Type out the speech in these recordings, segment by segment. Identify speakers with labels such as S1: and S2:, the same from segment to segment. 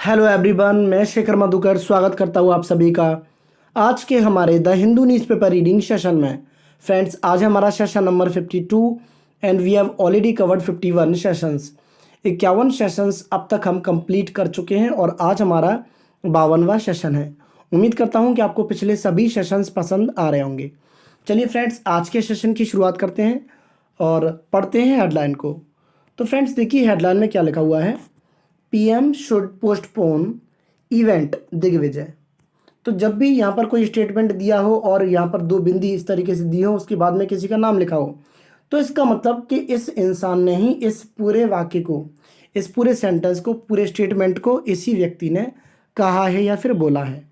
S1: Hello everyone, मैं शेखर मधुकर स्वागत करता हूँ आप सभी का आज के हमारे the Hindu newspaper reading session में। फ्रेंड्स, आज हमारा session number 52 and we have already covered 51 sessions. 51 sessions अब तक हम कंप्लीट कर चुके हैं और आज हमारा 52वां सेशन है। उम्मीद करता हूँ कि आपको पिछले सभी सेशंस पसंद आ रहे होंगे। चलिए फ्रेंड्स, आज के सेशन की शुरुआत करते हैं और पढ़ते हैं हेडलाइन को। तो फ्रेंड्स देखिए, हेडलाइन में क्या लिखा हुआ है। PM should postpone event Digvijay. तो जब भी यहाँ पर कोई स्टेटमेंट दिया हो और यहाँ पर दो बिंदी इस तरीके से दी हो, उसके बाद में किसी का नाम लिखा हो, तो इसका मतलब कि इस इंसान ने ही इस पूरे वाक्य को, इस पूरे सेंटेंस को, पूरे स्टेटमेंट को इसी व्यक्ति ने कहा है या फिर बोला है।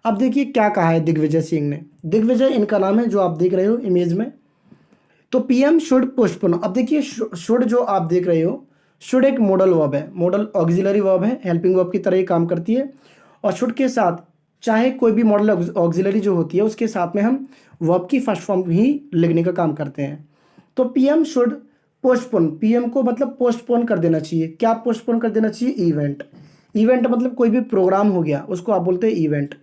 S1: अब देखिए क्या कहा है दिग्विजय सिंह ने। दिग्विजय इनका नाम है, जो आप देख रहे हो इमेज में। तो पीएम शुड पोस्टपोन। अब देखिए, शुड जो आप देख रहे हो, शुड एक मॉडल वर्ब है, मॉडल ऑक्सिलरी वर्ब है, हेल्पिंग वर्ब की तरह ही काम करती है। और शुड के साथ चाहे कोई भी मॉडल ऑक्सिलरी जो होती है, उसके साथ में हम वर्ब की फर्स्ट फॉर्म ही लिखने का काम करते हैं। तो पीएम शुड पोस्टपोन, पीएम को मतलब पोस्टपोन कर देना चाहिए। क्या पोस्टपोन कर देना चाहिए? इवेंट। इवेंट मतलब कोई भी प्रोग्राम हो गया, उसको आप बोलते हैं इवेंट।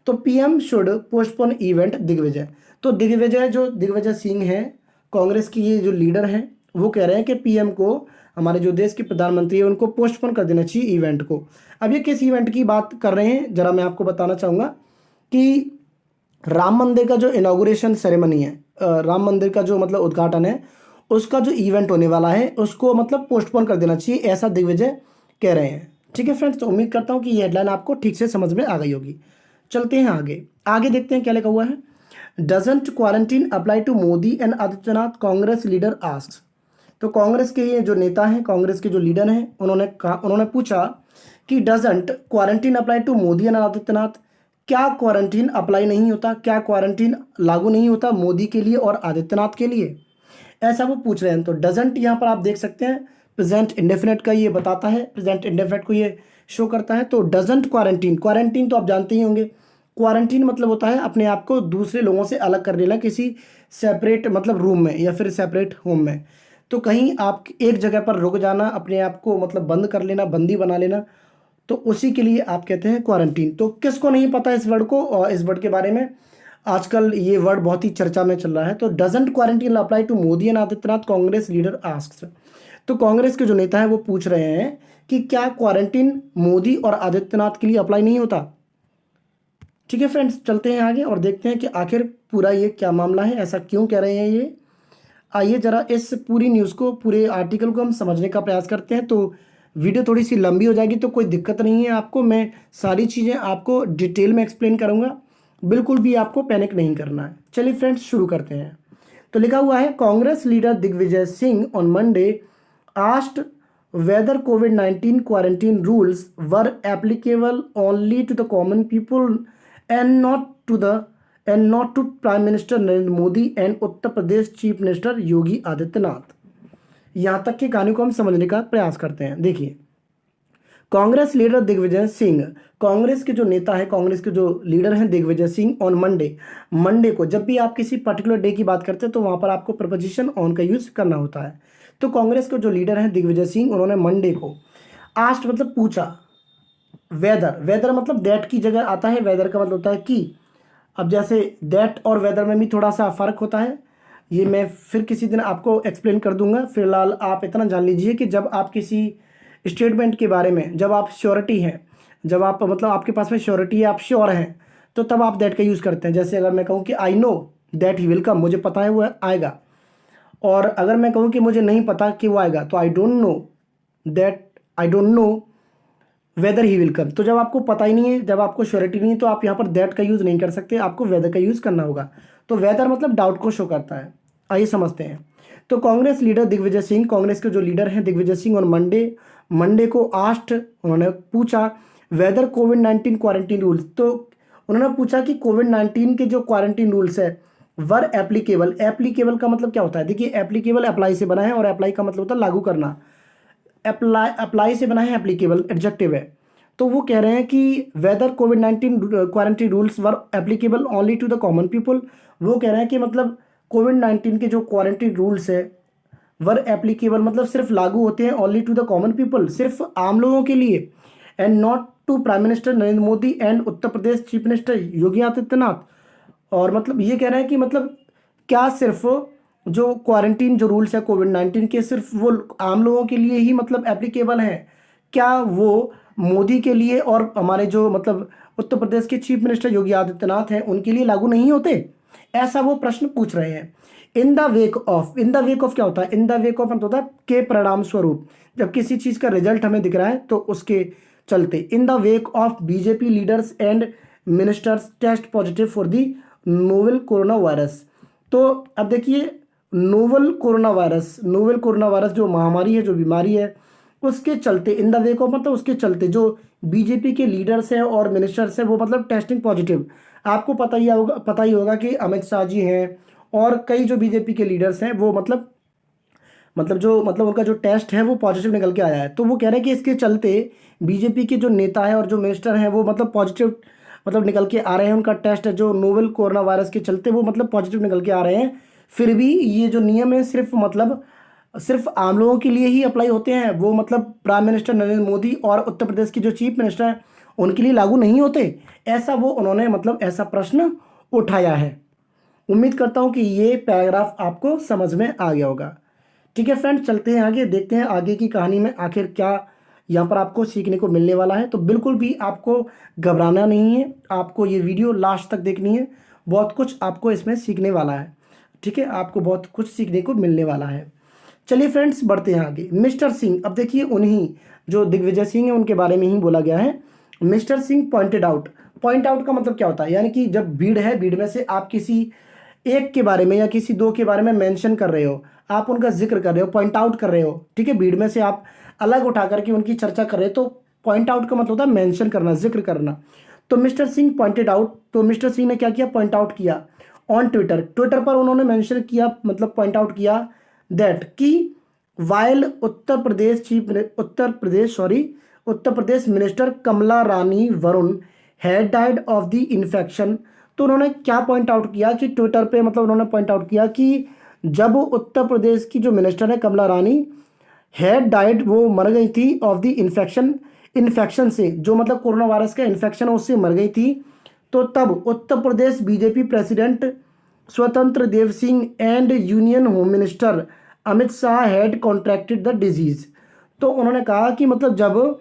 S1: तो PM should postpone event Digvijay. तो दिग्विजय, जो दिग्विजय सिंह है, कांग्रेस की ये जो लीडर हैं, वो कह रहे हैं कि पीएम को, हमारे जो देश के प्रधानमंत्री है, उनको पोस्टपोन कर देना चाहिए इवेंट को। अब ये किस इवेंट की बात कर रहे हैं, जरा मैं आपको बताना चाहूँगा कि राम मंदिर का जो इनॉग्रेशन सेरेमनी है, राम मंदिर का जो मतलब उद्घाटन है, उसका जो इवेंट होने वाला है, उसको मतलब पोस्टपोन कर देना चाहिए, ऐसा दिग्विजय कह रहे हैं। ठीक है फ्रेंड्स, तो उम्मीद करता हूँ कि ये हेडलाइन आपको ठीक से समझ में आ गई होगी। चलते हैं आगे। आगे देखते हैं क्या लिखा हुआ है। Doesn't quarantine apply to Modi and Adityanath, Congress leader asks. तो कांग्रेस के ये जो नेता हैं, कांग्रेस के जो लीडर हैं, उन्होंने पूछा कि doesn't quarantine apply to Modi and Adityanath, क्या क्वारंटीन अप्लाई नहीं होता, क्या क्वारंटीन लागू नहीं होता मोदी के लिए और आदित्यनाथ के लिए, ऐसा वो पूछ रहे हैं। तो डजंट यहाँ पर आप देख सकते हैं प्रेजेंट इंडेफिनेट का ये बताता है, प्रेजेंट इंडेफिनेट को ये शो करता है। तो डजंट क्वारंटीन, क्वारंटीन तो आप जानते ही होंगे, क्वारंटीन मतलब होता है अपने आप को दूसरे लोगों से अलग कर लेना, किसी सेपरेट मतलब रूम में या फिर सेपरेट होम में। तो कहीं आप एक जगह पर रुक जाना, अपने आप को मतलब बंद कर लेना, बंदी बना लेना, तो उसी के लिए आप कहते हैं क्वारंटीन। तो किसको नहीं पता इस वर्ड को, और इस वर्ड के बारे में आजकल ये वर्ड बहुत ही चर्चा में चल रहा है। तो doesn't quarantine apply to Modi and Adityanath, Congress leader asks. तो कांग्रेस के जो नेता है वो पूछ रहे हैं कि क्या क्वारंटीन मोदी और आदित्यनाथ के लिए अप्लाई नहीं होता। ठीक है फ्रेंड्स, चलते हैं आगे और देखते हैं कि आखिर पूरा ये क्या मामला है, ऐसा क्यों कह रहे हैं ये। आइए जरा इस पूरी न्यूज़ को, पूरे आर्टिकल को हम समझने का प्रयास करते हैं। तो वीडियो थोड़ी सी लंबी हो जाएगी, तो कोई दिक्कत नहीं है आपको, मैं सारी चीज़ें आपको डिटेल में एक्सप्लेन करूँगा, बिल्कुल भी आपको पैनिक नहीं करना है। चलिए फ्रेंड्स, शुरू करते हैं। तो लिखा हुआ है, Congress leader Digvijaya Singh on Monday asked whether COVID-19 quarantine rules were applicable only to the common people and not to Prime Minister Narendra Modi and Uttar Pradesh chief minister Yogi Adityanath. यहाँ तक की कहानी को हम समझने का प्रयास करते हैं। देखिए, कांग्रेस लीडर दिग्विजय सिंह, कांग्रेस के जो नेता है, कांग्रेस के जो लीडर हैं Digvijaya Singh, on Monday, Monday को, जब भी आप किसी पर्टिकुलर डे की बात करते हैं तो वहां पर आपको प्रपोजिशन ऑन का यूज करना होता है। तो कांग्रेस के जो लीडर हैं दिग्विजय सिंह, उन्होंने मंडे को आस्ट मतलब पूछा, वेदर, वेदर मतलब दैट की जगह आता है, वेदर का मतलब होता है कि। अब जैसे दैट और वेदर में भी थोड़ा सा फर्क होता है, ये मैं फिर किसी दिन आपको एक्सप्लेन कर दूंगा। फिलहाल आप इतना जान लीजिए कि जब आप किसी स्टेटमेंट के बारे में, जब आप श्योरिटी हैं, जब आप मतलब आपके पास में श्योरिटी है, आप श्योर हैं, तो तब आप दैट का यूज़ करते हैं। जैसे अगर मैं कहूँ कि I know that he will come, मुझे पता है वो आएगा, और अगर मैं कहूँ कि मुझे नहीं पता कि वो आएगा, तो I don't know that, I don't know whether he will come. तो जब आपको पता ही नहीं है, जब आपको श्योरिटी नहीं है, तो आप यहाँ पर दैट का यूज़ नहीं कर सकते, आपको वेदर का यूज़ करना होगा। तो वेदर मतलब डाउट को शो करता है। आइए समझते हैं। तो कांग्रेस लीडर दिग्विजय सिंह, कांग्रेस के जो लीडर हैं दिग्विजय सिंह, और मंडे को आस्ट, उन्होंने पूछा वेदर कोविड-19 क्वारंटीन रूल्स। तो उन्होंने पूछा कि कोविड-19 के जो क्वारंटीन रूल्स है वर एप्लीकेबल। एप्लीकेबल का मतलब क्या होता है? देखिए, एप्लीकेबल अप्लाई से बना है, और अप्लाई का मतलब होता है लागू करना। अप्लाई से बना है, एप्लीकेबल एडजेक्टिव है। तो वो कह रहे हैं कि वेदर कोविड-19 quarantine rules were applicable only to the common people. वो कह रहे हैं कि मतलब कोविड-19 के जो क्वारंटीन रूल्स है वर एप्लीकेबल मतलब सिर्फ लागू होते हैं only to the common people, सिर्फ आम लोगों के लिए, and not to prime minister Narendra Modi and Uttar Pradesh chief minister Yogi Adityanath. और मतलब ये कह रहे हैं कि मतलब क्या सिर्फ जो क्वारंटीन जो रूल्स है कोविड-19 के सिर्फ वो आम लोगों के लिए ही मतलब एप्लीकेबल हैं, क्या वो मोदी के लिए और हमारे जो मतलब उत्तर प्रदेश के चीफ मिनिस्टर योगी आदित्यनाथ हैं उनके लिए लागू नहीं होते? ऐसा वो प्रश्न पूछ रहे हैं। इन द वेक ऑफ क्या होता है? इन द वेक ऑफ मतलब होता है के परिणाम स्वरूप, जब किसी चीज़ का रिजल्ट हमें दिख रहा है तो उसके चलते। In the wake of BJP leaders and ministers test positive for the novel corona virus. तो अब देखिए, नोवेल कोरोना वायरस जो महामारी है, जो बीमारी है, उसके चलते इन द वेक ऑफ मतलब उसके चलते जो बीजेपी के लीडर्स हैं और मिनिस्टर्स हैं वो मतलब टेस्टिंग पॉजिटिव। आपको पता ही होगा कि अमित शाह जी हैं और कई जो बीजेपी के लीडर्स हैं वो मतलब उनका जो टेस्ट है वो पॉजिटिव निकल के आया है। तो वो कह रहे हैं कि इसके चलते बीजेपी के जो नेता है और जो मिनिस्टर हैं वो मतलब पॉजिटिव मतलब निकल के आ रहे हैं। उनका टेस्ट है जो नोवेल कोरोना वायरस के चलते वो मतलब पॉजिटिव निकल के आ रहे हैं। फिर भी ये जो नियम है सिर्फ आम लोगों के लिए ही अप्लाई होते हैं, वो मतलब प्राइम मिनिस्टर नरेंद्र मोदी और उत्तर प्रदेश की जो चीफ मिनिस्टर हैं उनके लिए लागू नहीं होते। ऐसा वो उन्होंने मतलब ऐसा प्रश्न उठाया है। उम्मीद करता हूँ कि ये पैराग्राफ आपको समझ में आ गया होगा। ठीक है फ्रेंड्स, चलते हैं आगे, देखते हैं आगे की कहानी में आखिर क्या यहाँ पर आपको सीखने को मिलने वाला है। तो बिल्कुल भी आपको घबराना नहीं है, आपको ये वीडियो लास्ट तक देखनी है। बहुत कुछ आपको इसमें सीखने वाला है। ठीक है, आपको बहुत कुछ सीखने को मिलने वाला है। चलिए फ्रेंड्स, बढ़ते हैं आगे। मिस्टर सिंह, अब देखिए उन्हीं जो दिग्विजय सिंह है उनके बारे में ही बोला गया है। मिस्टर सिंह पॉइंट आउट का मतलब क्या होता है? यानी कि जब भीड़ है, भीड़ में से आप किसी एक के बारे में या किसी दो के बारे में मेंशन कर रहे हो, आप उनका जिक्र कर रहे हो, पॉइंट आउट कर रहे हो। ठीक है, भीड़ में से आप अलग उठा करके उनकी चर्चा कर रहे हो, तो पॉइंट आउट का मतलब होता है मेंशन करना, जिक्र करना। तो मिस्टर सिंह पॉइंटेड आउट, तो मिस्टर सिंह ने क्या किया? पॉइंट आउट किया ऑन ट्विटर पर उन्होंने मेंशन किया, मतलब पॉइंट आउट किया दैट कि while Uttar Pradesh minister Kamla Rani Varun had died of the infection. तो उन्होंने क्या पॉइंट आउट किया कि ट्विटर पे मतलब उन्होंने पॉइंट आउट किया कि जब उत्तर प्रदेश की जो मिनिस्टर है कमला रानी हैड डाइड, वो मर गई थी ऑफ द इन्फेक्शन से, जो मतलब कोरोना वायरस का इन्फेक्शन है उससे मर गई थी। तो तब Uttar Pradesh BJP president Swatantra Dev Singh and union home minister Amit Shah had contracted the disease. तो उन्होंने कहा कि मतलब जब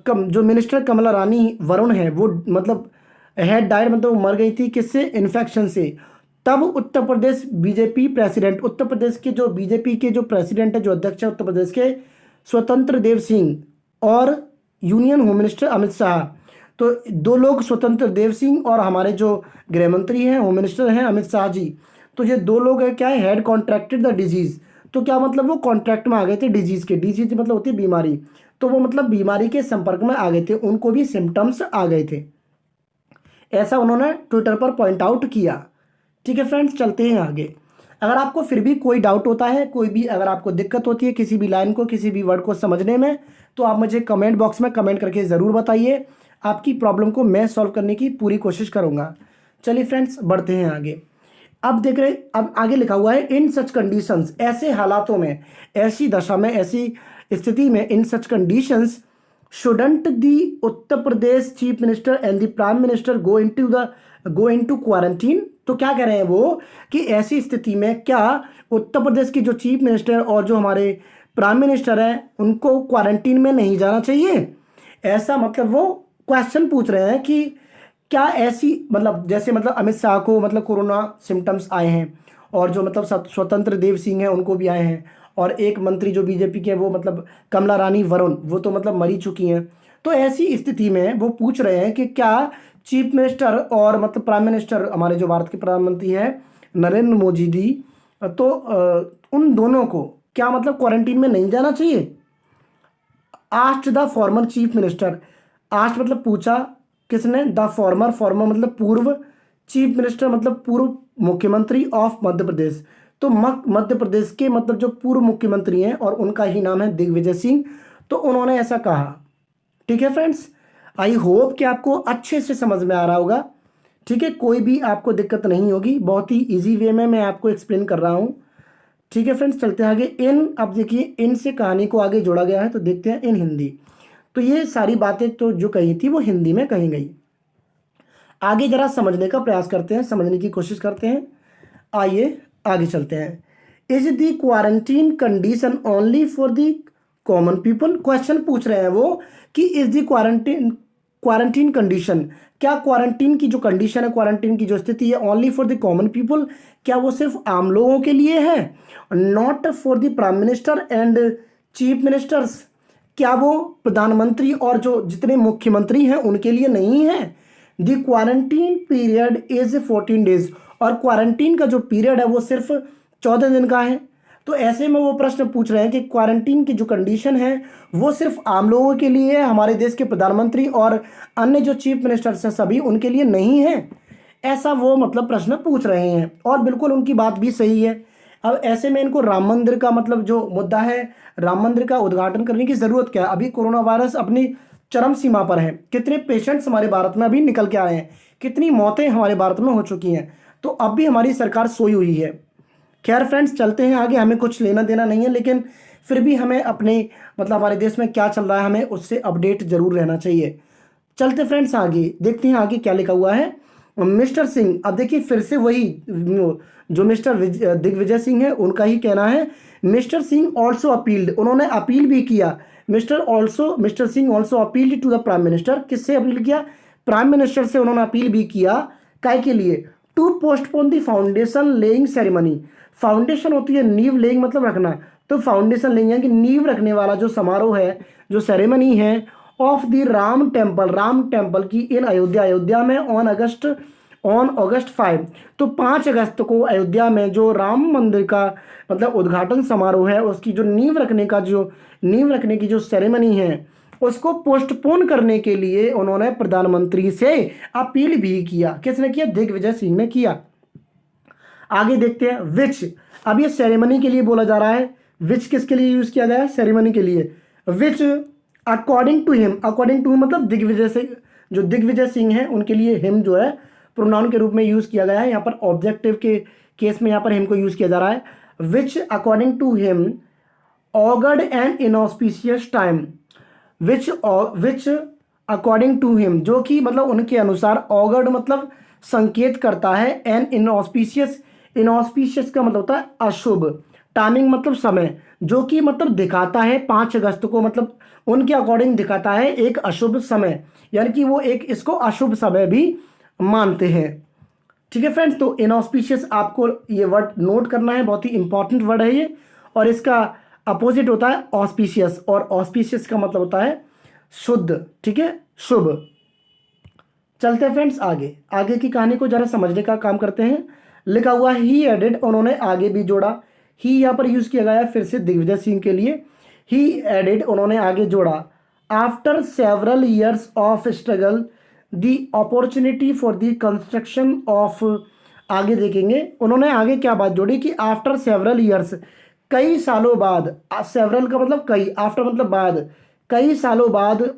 S1: जो मिनिस्टर कमला रानी वरुण है वो मतलब हैड डाइड मतलब वो मर गई थी किससे? इन्फेक्शन से। तब उत्तर प्रदेश बीजेपी प्रेसिडेंट, उत्तर प्रदेश के जो बीजेपी के जो प्रेसिडेंट है, जो अध्यक्ष है उत्तर प्रदेश के, स्वतंत्र देव सिंह और union home minister Amit Shah, तो दो लोग, स्वतंत्र देव सिंह और हमारे जो गृह मंत्री हैं, होम मिनिस्टर हैं अमित शाह जी, तो ये दो लोग हैं क्या है? Had contracted the disease. तो क्या मतलब वो कॉन्ट्रैक्ट में आ गए थे डिजीज के, डिजीज मतलब होती है बीमारी, तो वो मतलब बीमारी के संपर्क में आ गए थे, उनको भी सिम्टम्स आ गए थे। ऐसा उन्होंने ट्विटर पर पॉइंट आउट किया। ठीक है फ्रेंड्स, चलते हैं आगे। अगर आपको फिर भी कोई डाउट होता है, कोई भी अगर आपको दिक्कत होती है किसी भी लाइन को, किसी भी वर्ड को समझने में, तो आप मुझे कमेंट बॉक्स में कमेंट करके ज़रूर बताइए। आपकी प्रॉब्लम को मैं सॉल्व करने की पूरी कोशिश करूँगा। चलिए फ्रेंड्स, बढ़ते हैं आगे। अब देख रहे, अब आगे लिखा हुआ है इन सच कंडीशंस, ऐसे हालातों में, ऐसी दशा में, ऐसी स्थिति में, in such conditions shouldn't the Uttar Pradesh chief minister and the prime minister go into quarantine. तो क्या कह रहे हैं वो कि ऐसी स्थिति में क्या उत्तर प्रदेश की जो चीफ मिनिस्टर और जो हमारे प्राइम मिनिस्टर हैं उनको क्वारंटीन में नहीं जाना चाहिए? ऐसा मतलब वो क्वेश्चन पूछ रहे हैं कि क्या ऐसी मतलब जैसे मतलब अमित शाह को मतलब कोरोना सिम्टम्स आए हैं और जो मतलब स्वतंत्र देव सिंह हैं उनको भी आए हैं, और एक मंत्री जो बीजेपी के वो मतलब कमला रानी वरुण वो तो मतलब मरी चुकी हैं। तो ऐसी स्थिति में वो पूछ रहे हैं कि क्या चीफ मिनिस्टर और मतलब प्राइम मिनिस्टर हमारे जो भारत के प्रधानमंत्री हैं नरेंद्र मोदी जी, तो उन दोनों को क्या मतलब क्वारंटीन में नहीं जाना चाहिए? Asked the former chief minister, asked मतलब पूछा, किसने? द फॉर्मर मतलब पूर्व, चीफ मिनिस्टर मतलब पूर्व मुख्यमंत्री ऑफ मध्य प्रदेश। तो मध्य प्रदेश के मतलब जो पूर्व मुख्यमंत्री हैं और उनका ही नाम है दिग्विजय सिंह, तो उन्होंने ऐसा कहा। ठीक है फ्रेंड्स, आई होप कि आपको अच्छे से समझ में आ रहा होगा। ठीक है, कोई भी आपको दिक्कत नहीं होगी, बहुत ही इजी वे में मैं आपको एक्सप्लेन कर रहा हूँ। ठीक है फ्रेंड्स, चलते हैं आगे। इन, अब देखिए इन से कहानी को आगे जोड़ा गया है, तो देखते हैं इन हिंदी। तो ये सारी बातें तो जो कही थी वो हिंदी में कही गई। आगे जरा समझने का प्रयास करते हैं, समझने की कोशिश करते हैं। आइए आगे चलते हैं। Is the quarantine condition only for the common people? Question पूछ रहे हैं वो कि is the quarantine quarantine condition, क्या क्वारंटीन की जो कंडीशन है, क्वारंटीन की जो स्थिति है, only for the common people, क्या वो सिर्फ आम लोगों के लिए है? Not for the prime minister and chief ministers, क्या वो प्रधानमंत्री और जो जितने मुख्यमंत्री हैं उनके लिए नहीं है? The quarantine period is 14 days, और क्वारंटीन का जो पीरियड है वो सिर्फ 14 दिन का है। तो ऐसे में वो प्रश्न पूछ रहे हैं कि क्वारंटीन की जो कंडीशन है वो सिर्फ आम लोगों के लिए है, हमारे देश के प्रधानमंत्री और अन्य जो चीफ मिनिस्टर्स हैं सभी उनके लिए नहीं है। ऐसा वो मतलब प्रश्न पूछ रहे हैं, और बिल्कुल उनकी बात भी सही है। अब ऐसे में इनको राम मंदिर का मतलब जो मुद्दा है, राम मंदिर का उद्घाटन करने की ज़रूरत क्या है? अभी कोरोना वायरस अपनी चरम सीमा पर है, कितने पेशेंट्स हमारे भारत में अभी निकल के आए हैं, कितनी मौतें हमारे भारत में हो चुकी हैं, तो अब भी हमारी सरकार सोई हुई है। खैर फ्रेंड्स, चलते हैं आगे, हमें कुछ लेना देना नहीं है, लेकिन फिर भी हमें अपने मतलब हमारे देश में क्या चल रहा है हमें उससे अपडेट जरूर रहना चाहिए। चलते फ्रेंड्स आगे, देखते हैं आगे क्या लिखा हुआ है। मिस्टर सिंह, अब देखिए फिर से वही जो मिस्टर दिग्विजय सिंह है उनका ही कहना है। मिस्टर सिंह ऑल्सो अपील्ड, उन्होंने अपील भी किया। Mister Singh also appealed to the prime minister, किससे अपील किया? प्राइम मिनिस्टर से उन्होंने अपील भी किया। काय के लिए? To postpone the foundation laying ceremony. Foundation होती है नींव, लेइंग मतलब रखना, तो फाउंडेशन लेइंग यानी कि नींव रखने वाला जो समारोह है, जो सेरेमनी है, of the Ram temple, Ram temple की इन अयोध्या, अयोध्या में ऑन अगस्त 5, तो 5 अगस्त को अयोध्या में जो राम मंदिर का मतलब उद्घाटन समारोह है उसकी जो नींव रखने की जो सेरेमनी है उसको पोस्टपोन करने के लिए उन्होंने प्रधानमंत्री से अपील भी किया। किसने किया? दिग्विजय सिंह ने किया। आगे देखते हैं विच, अब ये सेरेमनी के लिए बोला जा रहा है। विच किसके लिए यूज किया गया है? सेरेमनी के लिए। Which according to him, according to मतलब दिग्विजय से, जो दिग्विजय सिंह है उनके लिए हिम जो है प्रोनाउन के रूप में यूज किया गया है। यहाँ पर ऑब्जेक्टिव के केस में यहाँ पर हिम को यूज किया जा रहा है। Which according to him augured and inauspicious time, which according to him, जो कि मतलब उनके अनुसार, ऑगर्ड मतलब संकेत करता है, एंड इनऑस्पिशियस, इनऑस्पिशियस का मतलब होता है अशुभ, टाइमिंग मतलब समय, जो कि मतलब दिखाता है 5 अगस्त को, मतलब उनके अकॉर्डिंग दिखाता है एक अशुभ समय, यानी कि वो एक इसको अशुभ समय भी मानते हैं। ठीक है फ्रेंड्स, तो इनऑस्पिशियस आपको ये वर्ड नोट करना है, बहुत ही इंपॉर्टेंट वर्ड है ये, और इसका अपोजिट होता है ऑस्पिशियस, और ऑस्पिशियस का मतलब होता है शुद्ध। ठीक है, शुभ। चलते हैं फ्रेंड्स आगे, आगे की कहानी को जरा समझने का काम करते हैं। लिखा हुआ ही एडेड, उन्होंने आगे भी जोड़ा। ही यहाँ पर यूज किया गया है फिर से दिग्विजय सिंह के लिए। ही एडेड, उन्होंने आगे जोड़ा। After several years of struggle the opportunity for the construction of, आगे देखेंगे उन्होंने आगे क्या बात जोड़ी कि आफ्टर सेवरल ईयर्स, कई सालों बाद, सेवरल का मतलब कई, आफ्टर मतलब बाद, कई सालों बाद,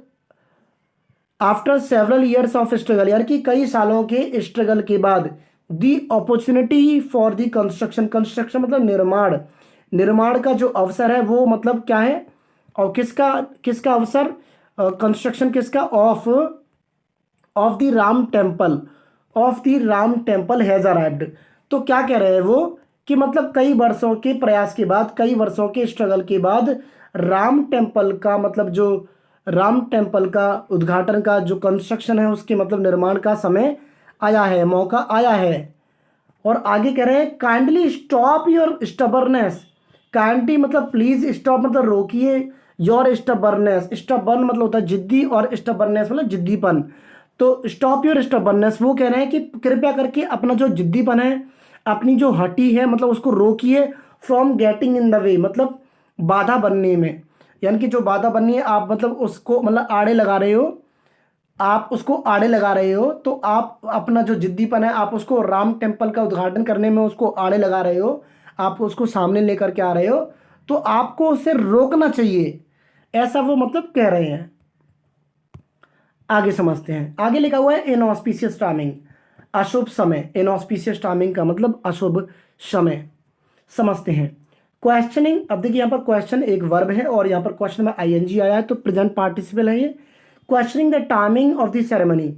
S1: after several years of struggle यानी कि कई सालों के स्ट्रगल के बाद, the opportunity for the construction, construction मतलब निर्माण, निर्माण का जो अवसर है वो मतलब क्या है, और किसका किसका अवसर, कंस्ट्रक्शन किसका, of the Ram temple, of the Ram temple has arrived. तो क्या कह रहे हैं वो कि मतलब कई वर्षों के प्रयास के बाद, कई वर्षों के स्ट्रगल के बाद राम टेम्पल का मतलब जो राम टेम्पल का उद्घाटन का जो कंस्ट्रक्शन है उसके मतलब निर्माण का समय आया है, मौका आया है। और आगे कह रहे हैं kindly stop your stubbornness, kindly मतलब प्लीज, स्टॉप मतलब रोकिए, योर स्टबरनेस, स्टबर्न मतलब होता है जिद्दी, और स्टबरनेस मतलब जिद्दीपन। तो स्टॉप योर स्टबरनेस, वो कह रहे हैं कि कृपया करके अपना जो जिद्दीपन है, अपनी जो हठी है मतलब उसको रोकिए, from getting in the way मतलब बाधा बनने में, यानी कि जो बाधा बननी है आप मतलब उसको मतलब आड़े लगा रहे हो, आप उसको आड़े लगा रहे हो, तो आप अपना जो जिद्दीपन है आप उसको राम टेम्पल का उद्घाटन करने में उसको आड़े लगा रहे हो, आप उसको सामने लेकर के आ रहे हो, तो आपको उसे रोकना चाहिए, ऐसा वो मतलब कह रहे हैं। आगे समझते हैं, आगे लिखा हुआ है इनऑस्पिशियस टाइमिंग, अशुभ समय, इनऑस्पिशियस टाइमिंग का मतलब अशुभ समय। समझते हैं, क्वेश्चनिंग, अब देखिए यहाँ पर क्वेश्चन एक वर्ब है और यहाँ पर क्वेश्चन में आईएनजी आया है, तो प्रेजेंट पार्टिसिपल है ये। Questioning the timing of the ceremony,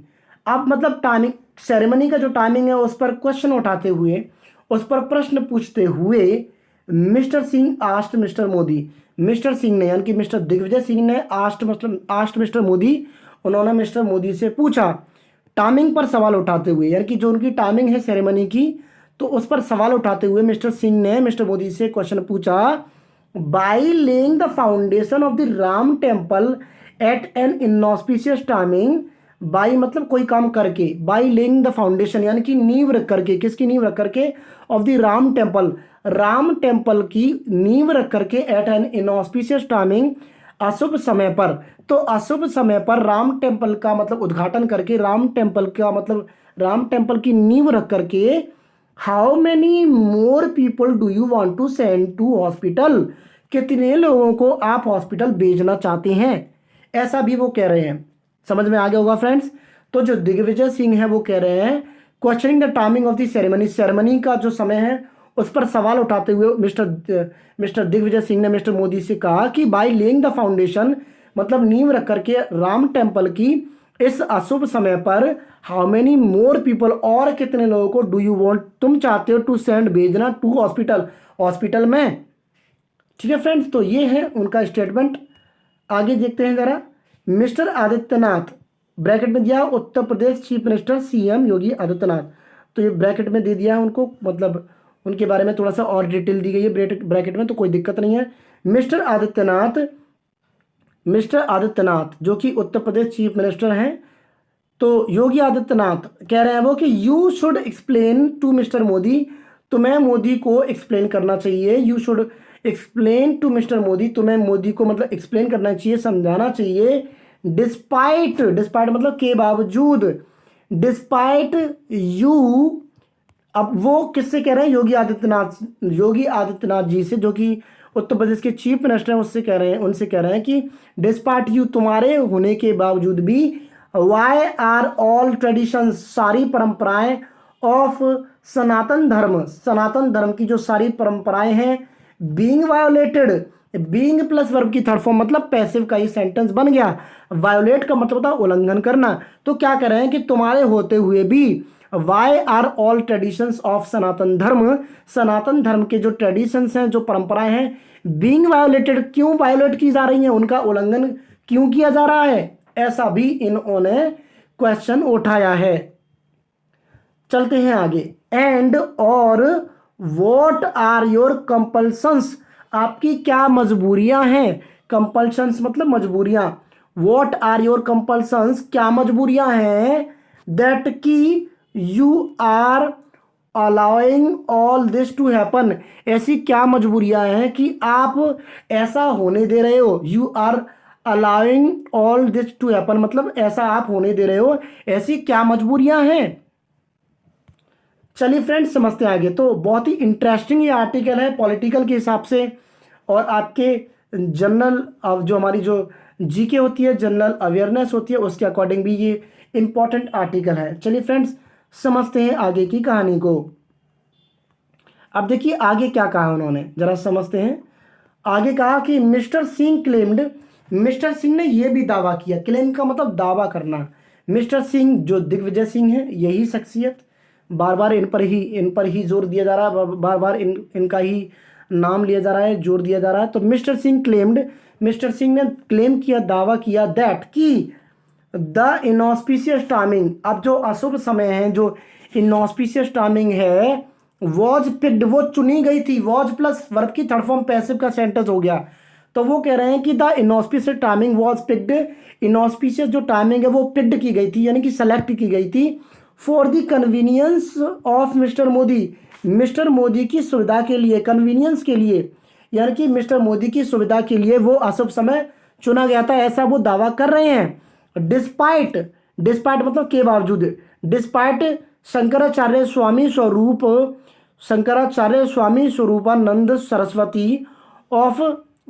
S1: अब मतलब टाइमिंग, सेरेमनी का जो टाइमिंग है उस पर क्वेश्चन उठाते हुए, उस पर प्रश्न पूछते हुए mister Singh asked mister Modi, mister Singh ने यानी कि मिस्टर दिग्विजय सिंह ने आस्ट मिस्टर मोदी, उन्होंने मिस्टर मोदी से पूछा टाइमिंग पर सवाल उठाते हुए, यानी कि जो उनकी टाइमिंग है सेरेमनी की, तो उस पर सवाल उठाते हुए मिस्टर सिंह ने मिस्टर मोदी से क्वेश्चन पूछा, by laying the foundation of the Ram temple at an inauspicious timing, by मतलब कोई काम करके, बाई लेइंग द फाउंडेशन यानी कि नींव रख करके, किसकी नींव रख करके, of the Ram temple, Ram temple की नींव रख करके, एट एन इनऑस्पिशियस टाइमिंग, अशुभ समय पर, तो अशुभ समय पर राम टेम्पल का मतलब उद्घाटन करके, राम टेम्पल का मतलब राम टेम्पल की नींव रख करके, how many more people do you want to send to hospital, कितने लोगों को आप हॉस्पिटल भेजना चाहते हैं, ऐसा भी वो कह रहे हैं। समझ में आ गया होगा फ्रेंड्स। तो जो दिग्विजय सिंह है वो कह रहे हैं questioning the timing of the ceremony, ceremony का जो समय है उस पर सवाल उठाते हुए मिस्टर दिग्विजय सिंह ने मिस्टर मोदी से कहा कि बाय लेइंग द फाउंडेशन, मतलब नींव रख करके राम टेम्पल की इस अशुभ समय पर, हाउ मेनी मोर पीपल, और कितने लोगों को डू यू वांट, तुम चाहते हो टू सेंड, भेजना टू हॉस्पिटल, हॉस्पिटल में। ठीक है फ्रेंड्स, तो ये है उनका स्टेटमेंट। आगे देखते हैं जरा। मिस्टर आदित्यनाथ, ब्रैकेट में दिया उत्तर Pradesh chief minister CM Yogi Adityanath, तो ये ब्रैकेट में दे दिया उनको, मतलब उनके बारे में थोड़ा सा और डिटेल दी गई है ब्रैकेट में, तो कोई दिक्कत नहीं है। मिस्टर आदित्यनाथ जो कि उत्तर प्रदेश चीफ मिनिस्टर हैं, तो योगी आदित्यनाथ कह रहे हैं वो कि you should explain to mister Modi, तुम्हें मोदी को एक्सप्लेन करना चाहिए, you should explain to mister Modi, तुम्हें मोदी को मतलब एक्सप्लेन करना चाहिए, समझाना चाहिए, डिस्पाइट, डिस्पाइट मतलब के बावजूद, डिस्पाइट यू, अब वो किससे कह रहे हैं, योगी आदित्यनाथ जी से, जो कि उत्तर प्रदेश के चीफ मिनिस्टर हैं, उससे कह रहे हैं, उनसे कह रहे हैं कि डिस्पाइट यू, तुम्हारे होने के बावजूद भी, वाई आर ऑल ट्रेडिशंस, सारी परंपराएं, ऑफ सनातन धर्म की जो सारी परंपराएं हैं, being violated, being plus verb की थर्ड फॉर्म मतलब पैसिव का ही सेंटेंस बन गया, वायोलेट का मतलब होता है उल्लंघन करना, तो क्या कह रहे हैं कि तुम्हारे होते हुए भी, why are all traditions of Sanatan Dharma के जो ट्रेडिशंस हैं, जो परंपराएं हैं, बीइंग वायोलेटेड, क्यों वायोलेट की जा रही हैं, उनका उल्लंघन क्यों किया जा रहा है, ऐसा भी इन्होंने क्वेश्चन उठाया है। चलते हैं आगे। एंड और व्हाट आर योर कंपल्सन्स, आपकी क्या मजबूरियां हैं, कंपल्सन्स मतलब मजबूरियां, व्हाट आर योर कंपल्सन्स, क्या मजबूरियां हैं, दैट की you are allowing all this to happen, ऐसी क्या मजबूरियां हैं कि आप ऐसा होने दे रहे हो, you are allowing all this to happen मतलब ऐसा आप होने दे रहे हो, ऐसी क्या मजबूरियां हैं। चलिए फ्रेंड्स समझते हैं आगे। तो बहुत ही इंटरेस्टिंग ये आर्टिकल है पॉलिटिकल के हिसाब से, और आपके जनरल जो हमारी जो जीके होती है, जनरल अवेयरनेस होती है, उसके अकॉर्डिंग भी ये इंपॉर्टेंट आर्टिकल है। चलिए फ्रेंड्स समझते हैं आगे की कहानी को। अब देखिए आगे क्या कहा उन्होंने, जरा समझते हैं। आगे कहा कि मिस्टर सिंह ने यह भी दावा किया, क्लेम का मतलब दावा करना, मिस्टर सिंह जो दिग्विजय सिंह है, यही शख्सियत, बार बार इन पर ही जोर दिया जा रहा है, बार बार इनका ही नाम लिया जा रहा है, जोर दिया जा रहा है। तो मिस्टर सिंह ने क्लेम किया, दावा किया, दैट की द इनऑस्पिशियस टाइमिंग, अब जो अशुभ समय है, जो इनऑस्पिशियस टाइमिंग है, वॉज पिक्ड, वो चुनी गई थी, वॉज प्लस वर्ब की थर्ड फॉर्म पैसिव का सेंटेंस हो गया। तो वो कह रहे हैं कि the inauspicious timing was picked, inauspicious जो टाइमिंग है वो पिक्ड की गई थी, यानी कि सेलेक्ट की गई थी, for the convenience of mister Modi की सुविधा के लिए, कन्वीनियंस के लिए, यानी कि मिस्टर मोदी की सुविधा के लिए वो अशुभ समय चुना गया था, ऐसा वो दावा कर रहे हैं। डिस्पाइट मतलब के बावजूद, despite Shankaracharya Swami Swaroopanand Saraswati of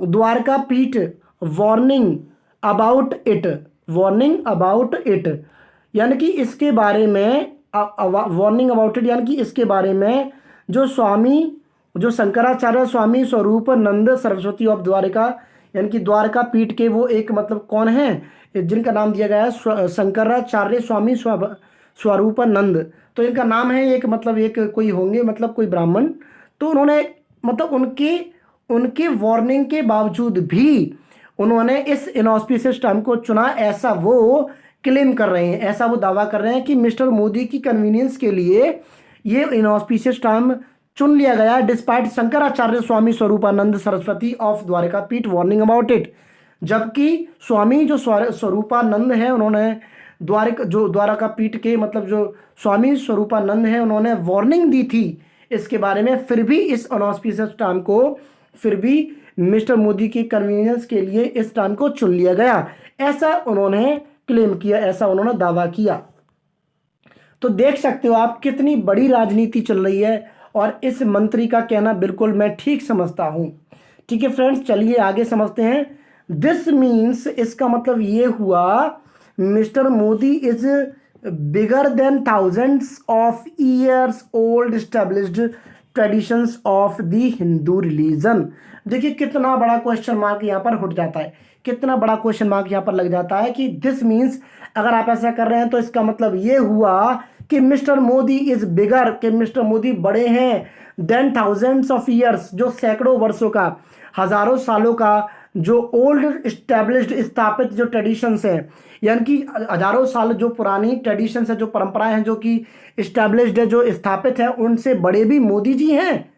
S1: Dwarka Peeth warning about it, यानी कि इसके बारे में वार्निंग अबाउट इट, यानी कि इसके बारे में जो स्वामी जो शंकराचार्य स्वामी स्वरूपानंद सरस्वती ऑफ द्वारका, यानी कि द्वारका पीठ के वो एक मतलब कौन है जिनका नाम दिया गया है शंकराचार्य स्वामी स्वरूपानंद। तो इनका नाम है एक मतलब एक कोई होंगे मतलब कोई ब्राह्मण। तो उन्होंने मतलब उनके उनके वार्निंग के बावजूद भी उन्होंने इस इनऑस्पिशियस टाइम को चुना, ऐसा वो क्लेम कर रहे हैं, ऐसा वो दावा कर रहे हैं कि मिस्टर मोदी की कन्वीनियंस के लिए ये इनऑस्पिशियस टाइम चुन लिया गया despite Shankaracharya Swami Swaroopanand Saraswati of Dwarka Peeth warning about it. जबकि स्वामी जो स्वरूपानंद है उन्होंने द्वारका पीठ के मतलब जो स्वामी स्वरूपानंद है उन्होंने वार्निंग दी थी इसके बारे में, फिर भी इस अनऑस्पिशियस टाइम को फिर भी मिस्टर मोदी की कन्वीनियंस के लिए इस टाइम को चुन लिया गया, ऐसा उन्होंने क्लेम किया, ऐसा उन्होंने दावा किया। तो देख सकते हो आप कितनी बड़ी राजनीति चल रही है और इस मंत्री का कहना बिल्कुल मैं ठीक समझता हूं। ठीक है फ्रेंड्स, चलिए आगे समझते हैं। दिस मीन्स, इसका मतलब ये हुआ mister Modi is bigger than thousands of years old established traditions of the Hindu religion. देखिए कितना बड़ा क्वेश्चन मार्क यहाँ पर उठ जाता है, कितना बड़ा क्वेश्चन मार्क यहाँ पर लग जाता है कि दिस मीन्स अगर आप ऐसा कर रहे हैं तो इसका मतलब ये हुआ कि मिस्टर मोदी इज बिगर, कि मिस्टर मोदी बड़े हैं देन थाउजेंड्स ऑफ ईयर्स, जो सैकड़ों वर्षों का, हजारों सालों का जो ओल्ड स्टैब्लिश्ड स्थापित जो ट्रेडिशंस हैं, यानी कि हजारों साल जो पुरानी ट्रेडिशंस है, जो परंपराएं हैं जो कि स्टैब्लिश्ड है, जो स्थापित है, उनसे बड़े भी मोदी जी हैं।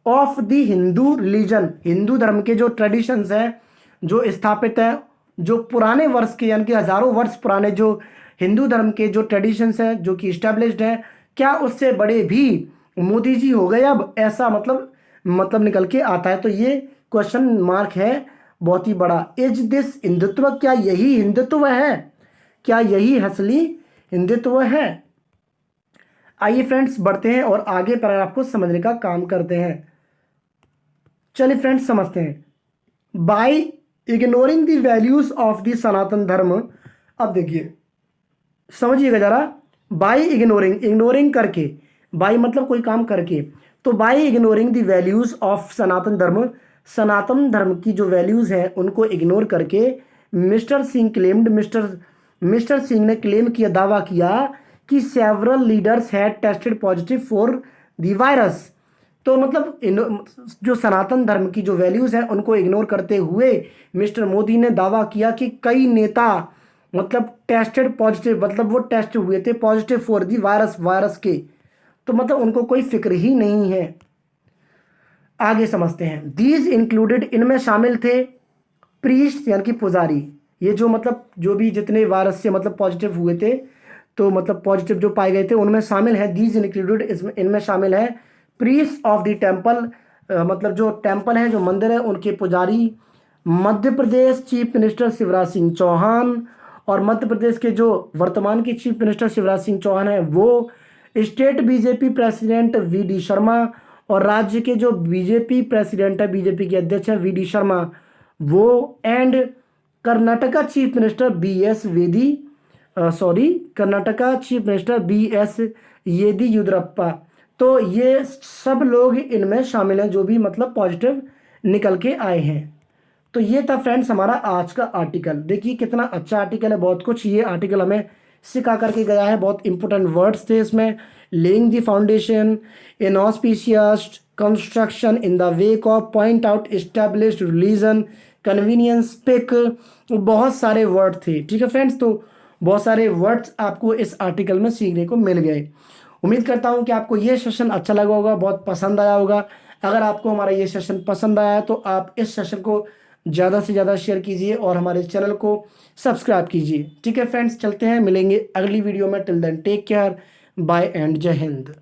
S1: Of the Hindu religion, Hindu धर्म के जो ट्रेडिशंस हैं जो स्थापित हैं, जो पुराने वर्ष के यानी कि हजारों वर्ष पुराने जो हिंदू धर्म के जो ट्रेडिशंस हैं जो कि स्टैब्लिश्ड हैं, क्या उससे बड़े भी मोदी जी हो गए अब, ऐसा मतलब निकल के आता है। तो ये क्वेश्चन मार्क है बहुत ही बड़ा। इज दिस हिंदुत्व, क्या यही हिंदुत्व है, क्या यही असली हिंदुत्व है? आइए फ्रेंड्स बढ़ते हैं और आगे पैराग्राफ को समझने का काम करते हैं। चलिए फ्रेंड्स समझते हैं। By ignoring the values of the Sanatan Dharma, अब देखिए समझिएगा जरा, बाय इग्नोरिंग, इग्नोरिंग करके, बाय मतलब कोई काम करके, तो by ignoring the values of Sanatan Dharma, Sanatan धर्म की जो वैल्यूज हैं उनको इग्नोर करके mister Singh claimed, mister Singh ने क्लेम किया, दावा किया कि several leaders had tested positive for the virus. तो मतलब जो सनातन धर्म की जो वैल्यूज हैं उनको इग्नोर करते हुए मिस्टर मोदी ने दावा किया कि कई नेता मतलब टेस्टेड पॉजिटिव, मतलब वो टेस्ट हुए थे पॉजिटिव फॉर दी वायरस के, तो मतलब उनको कोई फिक्र ही नहीं है। आगे समझते हैं। दीज इंक्लूडेड, इनमें शामिल थे प्रीस्ट यानी कि पुजारी, ये जो मतलब जो भी जितने वायरस से मतलब पॉजिटिव हुए थे, तो मतलब पॉजिटिव जो पाए गए थे उनमें शामिल है, दीज इंक्लूडेड, इनमें शामिल है प्रीस्ट ऑफ द टेम्पल, मतलब जो टेम्पल है जो मंदिर है उनके पुजारी, मध्य प्रदेश चीफ मिनिस्टर शिवराज सिंह चौहान, और मध्य प्रदेश के जो वर्तमान के चीफ मिनिस्टर शिवराज सिंह चौहान है वो, state BJP president VD. Sharma, और राज्य के जो बीजेपी प्रेसिडेंट है, बीजेपी के अध्यक्ष है वी.डी. शर्मा वो, and Karnataka chief minister Karnataka chief minister B S. Yediyurappa. तो ये सब लोग इनमें शामिल हैं जो भी मतलब पॉजिटिव निकल के आए हैं। तो ये था फ्रेंड्स हमारा आज का आर्टिकल। देखिए कितना अच्छा आर्टिकल है, बहुत कुछ ये आर्टिकल हमें सिखा करके गया है, बहुत इंपॉर्टेंट वर्ड्स थे इसमें। Laying the foundation, inauspicious construction in the wake of, point out established religion, convenience, pick, बहुत सारे वर्ड थे। ठीक है फ्रेंड्स, तो बहुत सारे वर्ड्स आपको इस आर्टिकल में सीखने को मिल गए। उम्मीद करता हूँ कि आपको ये सेशन अच्छा लगा होगा, बहुत पसंद आया होगा। अगर आपको हमारा ये सेशन पसंद आया है तो आप इस सेशन को ज़्यादा से ज़्यादा शेयर कीजिए और हमारे चैनल को सब्सक्राइब कीजिए। ठीक है फ्रेंड्स, चलते हैं, मिलेंगे अगली वीडियो में। Till then take care, bye and Jai Hind.